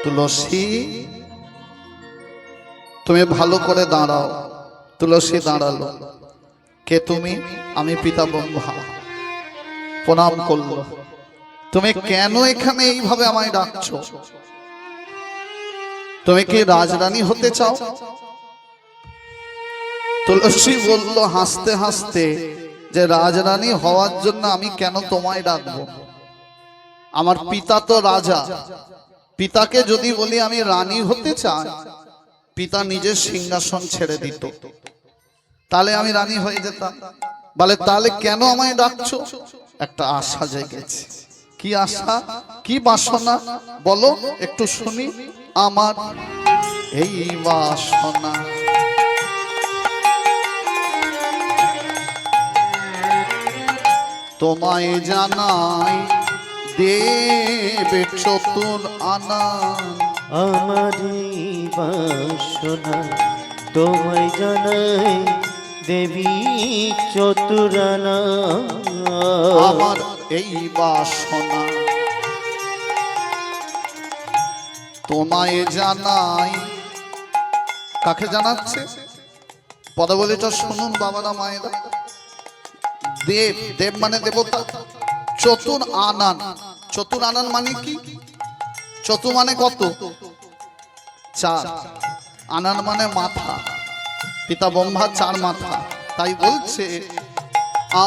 তুলসী তুমি ভালো করে দাঁড়াও। তুলসী দাঁড়ালো। কে তুমি? আমি পিতা ব্রহ্মা। প্রণাম করলো। তুমি কেন এখানে এইভাবে আমায় ডাকছো? তুমি কি রাজরানী হতে চাও? তুলসী বলল হাসতে হাসতে যে রাজরানী হওয়ার জন্য আমি কেন তোমায় ডাকবো? আমার পিতা তো রাজা। পিতাকে যদি বলি আমি রানী হতে চাই, পিতা নিজের সিংহাসন ছেড়ে দিত, তাহলে আমি রানী হয়ে যেতাম। বলে তাহলে কেন আমায় ডাকছো? একটা আশা জেগেছে। কি আশা, কি বাসনা বলো একটু শুনি। আমার এই বাসনা তোমায় জানাই, দেবে চতুর আনা। আমার বাসনা তোমায় জানাই, দেবী চতুরানা। আমার এই বাসনা তোমায় জানাই। কাকে জানাচ্ছে? পদাবলীটা শুনুন বাবারা মায়েরা। দেব, দেব মানে দেবতা। চতুর আনান, চতুর আনান মানে কি? চতু মানে কত? চার। আনান মানে মাথা। পিতা ব্রহ্মা চার মাথা। তাই বলছে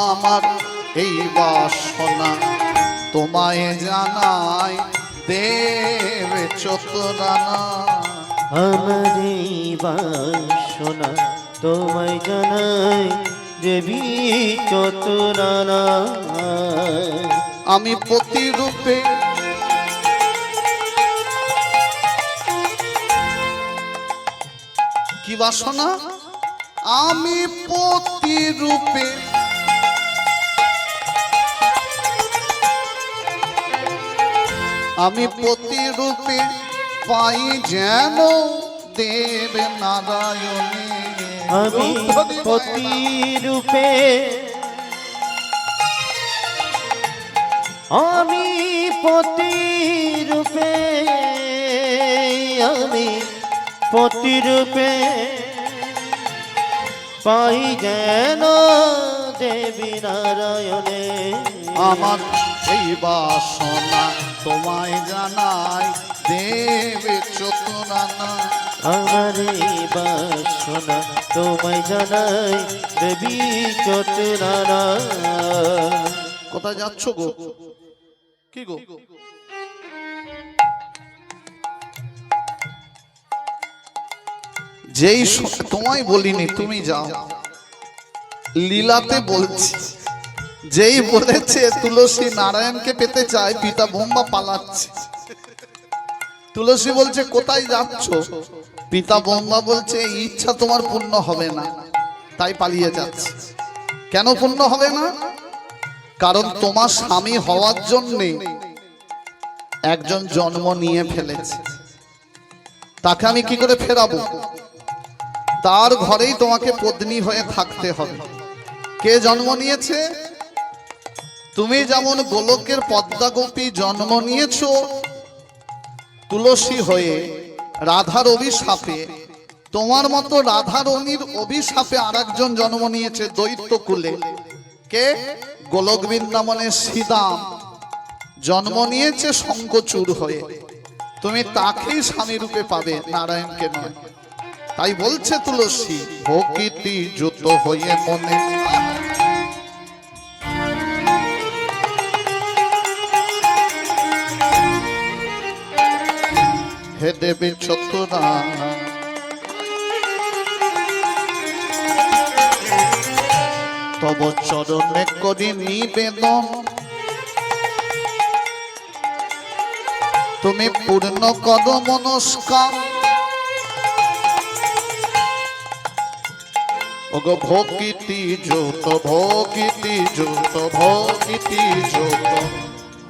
আমার এই বাসনা তোমায় জানাই, দেব চতুরানা। আমার এই বাসনা তোমায় জানাই, দেবী চতুরানা। আমি প্রতিরূপে কি বাসনা? আমি প্রতিরূপে আমি প্রতিরূপে পাই যেন দেব নারায়ণে। আমি প্রতিরূপে, আমি প্রতিরূপে, আমি প্রতিরূপে পাই যেন দেবী নারায়ণে। আমার এই বাসনা তোমায় জানাই, দেব চতুরানা। আমার এই বাসনা তোমায় জানাই, দেবী চতুরানা। কোথায় যাচ্ছ গো? কি গো? যেই তোমায় বলিনি তুমি যাও, লীলাতে বলছি। যেই বলেছে তুলসী নারায়ণকে পেতে চায়, পিতা ব্রহ্মা পালাচ্ছে। তুলসী বলছে কোথায় যাচ্ছ? পিতা ব্রহ্মা বলছে এই ইচ্ছা তোমার পূর্ণ হবে না, তাই পালিয়ে যাচ্ছে। কেন পূর্ণ হবে না? কারণ তোমার স্বামী হওয়ার জন্যে একজন জন্ম নিয়ে ফেলেছে। তাকে আমি কি করে ফেরাবো? তার ঘরেই তোমাকে পত্নী হয়ে থাকতে হবে। কে জন্ম নিয়েছে? তুমি যেমন গোলকের পদ্মা গোপী জন্ম নিয়েছো তুলসী হয়ে রাধার অভিশাপে, তোমার মতো রাধারণীর অভিশাপে আরেকজন জন্ম নিয়েছে দৈত্য কুলে। কে? গোলক বৃন্দাবনের শ্রীদাম জন্ম নিয়েছে শঙ্খচূড় হয়ে। তুমি তাকেই স্বামী রূপে পাবে, নারায়ণকে নয়। তাই বলছে তুলসী ভক্তি যুত হয়ে মনে, হে দেবী চতুরানা। তব চরণে করি নিবেদন, তুমি পূর্ণ কর মনস্কার। ওগো ভক্তি যুত, ভক্তি যুত, ভক্তি যুত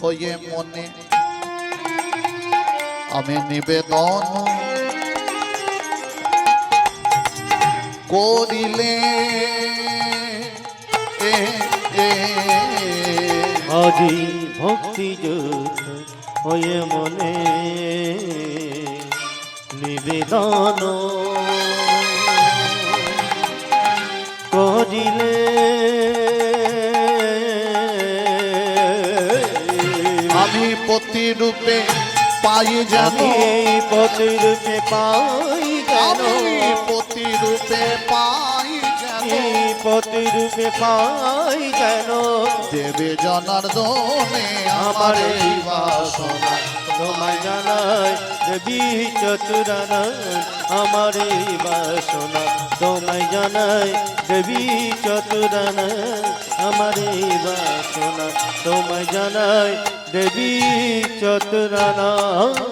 হয়ে মনে আমি নিবেদন করিলে। আজি ভক্তি যুত হয়ে মনে নিবেদন করিলে আমি প্রতিরূপে পাই যেন আমি এই প্রতিরূপে পাই যেন আমি প্রতিরূপে পাই যেন এই প্রতিরূপে পাই যেন দেবে জনার্দনে আমার এই বাসনা তোমায় জানাই দেবী চতুরানন আমার এই বাসনা তোমায় জানাই দেবী চতুরানন আমার এই বাসনা তোমায় জানাই দেবী চতুরানন